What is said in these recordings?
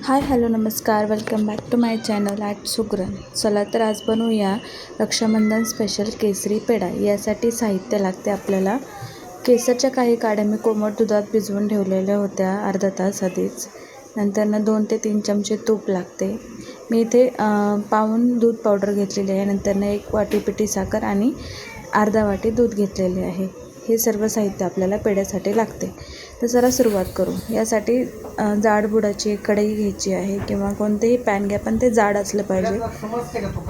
हाय hello नमस्कार, welcome back to my channel at Sugran. चला तर आज बनवूया रक्षाबंधन स्पेशल केसरी पेढा. यासाठी साहित्य लागते आपल्याला. केसरच्या काही काड्या मी कोमट दुधात भिजवून ठेवलेल्या होत्या अर्धा तास आधीच. नंतरनं 2 ते 3 चमचे तूप लागते. मी इथे पाऊण दूध पावडर घेतलेली आहे. नंतरनं 1 वाटी पिठी साखर आणि अर्धा वाटी दूध घेतलेले आहे. हे सर्व साहित्य आपल्याला पेढ्यासाठी लागते. तर जरा सुरुवात करू. यासाठी जाड बुडाची कढई घ्यायची आहे किंवा कोणतेही पॅन घ्या, पण ते जाड असलं पाहिजे.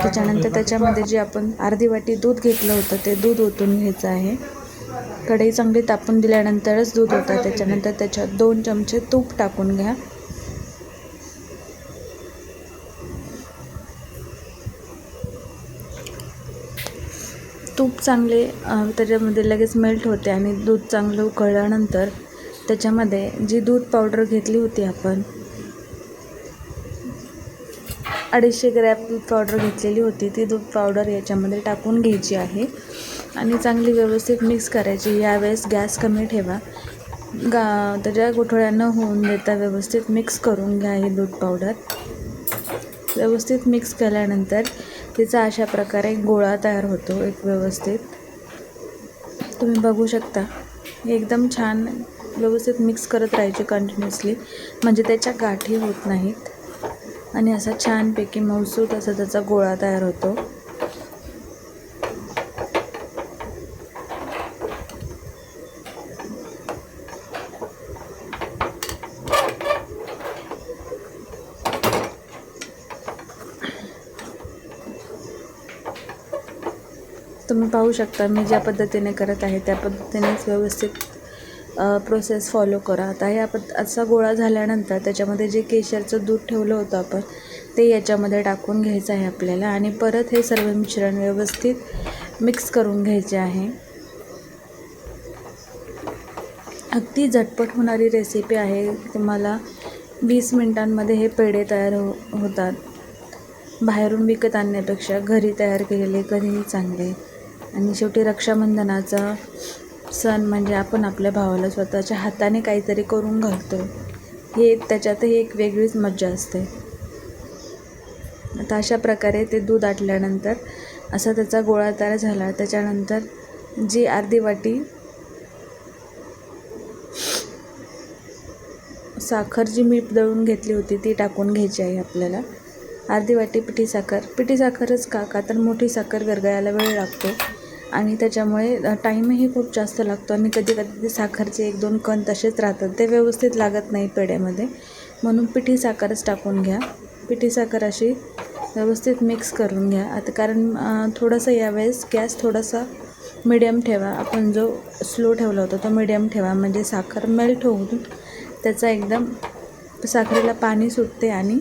त्याच्यानंतर त्याच्यामध्ये जे आपण अर्धी वाटी दूध घेतलं होतं ते दूध ओतून घ्यायचं आहे. कढई चांगली तापून दिल्यानंतरच दूध ओता. त्याच्यानंतर त्याच्यात 2 चमचे तूप टाकून घ्या. तूप चांगले त्याच्यामध्ये लगेच मेल्ट होते आणि दूध चांगलं उकळल्यानंतर त्याच्यामध्ये जी दूध पावडर घेतली होती आपण 250 ग्रॅम दूध पावडर घेतलेली होती, ती दूध पावडर याच्यामध्ये टाकून घ्यायची आहे आणि चांगली व्यवस्थित मिक्स करायची. यावेळेस गॅस कमी ठेवा. त्याच्या गुठळ्या न होऊन देता व्यवस्थित मिक्स करून घ्या. ही दूध पावडर व्यवस्थित मिक्स केल्यानंतर तिचा अशा प्रकारे गोळा तयार होतो एक व्यवस्थित. तुम्ही बघू शकता. एकदम छान व्यवस्थित मिक्स करत राहायचे कंटिन्युअसली, म्हणजे त्याच्या गाठी होत नाहीत आणि असा छानपैकी मऊसूत असा त्याचा गोळा तयार होतो. तुम्ही पाहू शकता मी ज्या पद्धतीने करत आहे त्या पद्धतीनेच व्यवस्थित प्रोसेस फॉलो करा. आता हे असा गोळा झाल्यानंतर त्याच्यामध्ये जे केशरचं दूध ठेवलं होतं आपण ते याच्यामध्ये टाकून घ्यायचं आहे आपल्याला आणि परत हे सर्व मिश्रण व्यवस्थित मिक्स करून घ्यायचे आहे. अगदी झटपट होणारी रेसिपी आहे. तुम्हाला 20 मिनिटांमध्ये हे पेढे तयार होतात. बाहेरून विकत आणण्यापेक्षा घरी तयार केलेले कधीही चांगले. आणि शेवटी रक्षाबंधनाचा सण म्हणजे आपण आपल्या भावाला स्वतःच्या हाताने काहीतरी करून घालतो. हे त्याच्यातही एक वेगळीच मज्जा असते. आता अशा प्रकारे ते दूध आटल्यानंतर असा त्याचा गोळा तयार झाला. त्याच्यानंतर जी अर्धी वाटी साखर जी मी दळून घेतली होती ती टाकून घ्यायची आहे आपल्याला. अर्धी वाटी पिठी साखरच का तर मोठी साखर विरघळायला वेळ लागतो आणि त्याच्यामुळे टाईमही खूप जास्त लागतो आणि कधी कधी ते साखरचे 1-2 कण तसेच राहतात, ते व्यवस्थित लागत नाही पेढ्यामध्ये. म्हणून पिठी साखरच टाकून घ्या. पिठी साखर अशी व्यवस्थित मिक्स करून घ्या. आता कारण थोडंसं यावेळेस गॅस थोडासा मिडियम ठेवा. आपण जो स्लो ठेवला होता तो मिडियम ठेवा, म्हणजे साखर मेल्ट होऊन त्याचा एकदम साखरेला पाणी सुटते आणि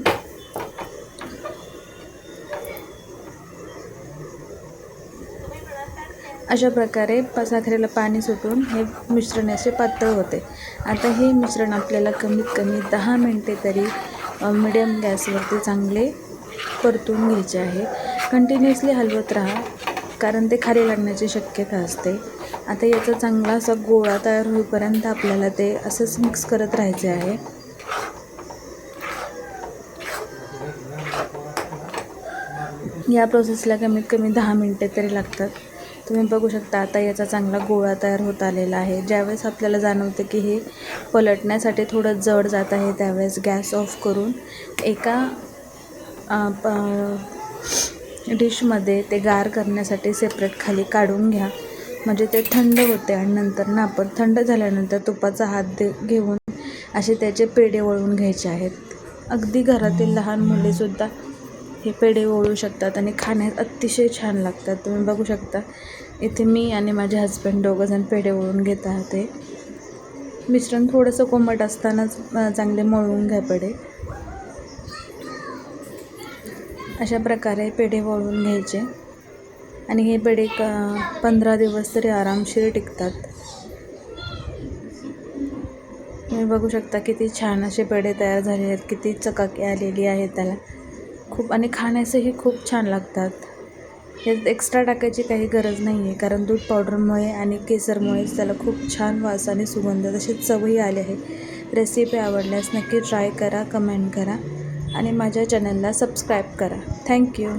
अशा प्रकारे साखरेला पाणी सुटून हे मिश्रण असे पातळ होते. आता हे मिश्रण आपल्याला कमीत कमी 10 मिनिटे तरी मिडियम गॅसवरती चांगले परतून घ्यायचे आहे. कंटिन्युअसली हलवत राहा कारण ते खाली लागण्याची शक्यता असते. आता याचा चांगला असा गोळा तयार होईपर्यंत आपल्याला ते असंच मिक्स करत राहायचे आहे. या प्रोसेसला कमीत कमी 10 मिनिटे तरी लागतात. तुम्ही बघू शकता आता याचा चांगला गोळा तयार होत आलेला आहे. ज्यावेळेस आपल्याला जाणवतं की हे पलटण्यासाठी थोडं जड जात आहे त्यावेळेस गॅस ऑफ करून एका डिशमध्ये ते गार करण्यासाठी सेपरेट खाली काढून घ्या, म्हणजे ते थंड होते आणि नंतर आपण थंड झाल्यानंतर तुपाचा हात घेऊन असे त्याचे पेढे वळून घ्यायचे आहेत. अगदी घरातील लहान मुलेसुद्धा हे पेढे वळू शकतात आणि खाण्यात अतिशय छान लागतात. तुम्ही बघू शकता इथे मी आणि माझे हजबंड दोघंजण पेढे वळून घेत आहोत. ते मिश्रण थोडंसं कोमट असतानाच चांगले मळून घ्या पेढे. अशा प्रकारे पेढे वळून घ्यायचे आणि हे पेढे 15 दिवस तरी आरामशीर टिकतात. तुम्ही बघू शकता किती छान असे पेढे तयार झाले आहेत, किती चकाकी आलेली आहे त्याला खूप, आणि खाण्यासही खूप छान लागतात. हे एक्स्ट्रा टाकायची काही गरज नाही आहे कारण दूध पावडरमुळे आणि केसरमुळेच त्याला खूप छान वास आणि सुगंध तसेच चवही आले आहे. रेसिपी आवडल्यास नक्की ट्राय करा, कमेंट करा आणि माझ्या चॅनलला सबस्क्राईब करा. थँक्यू.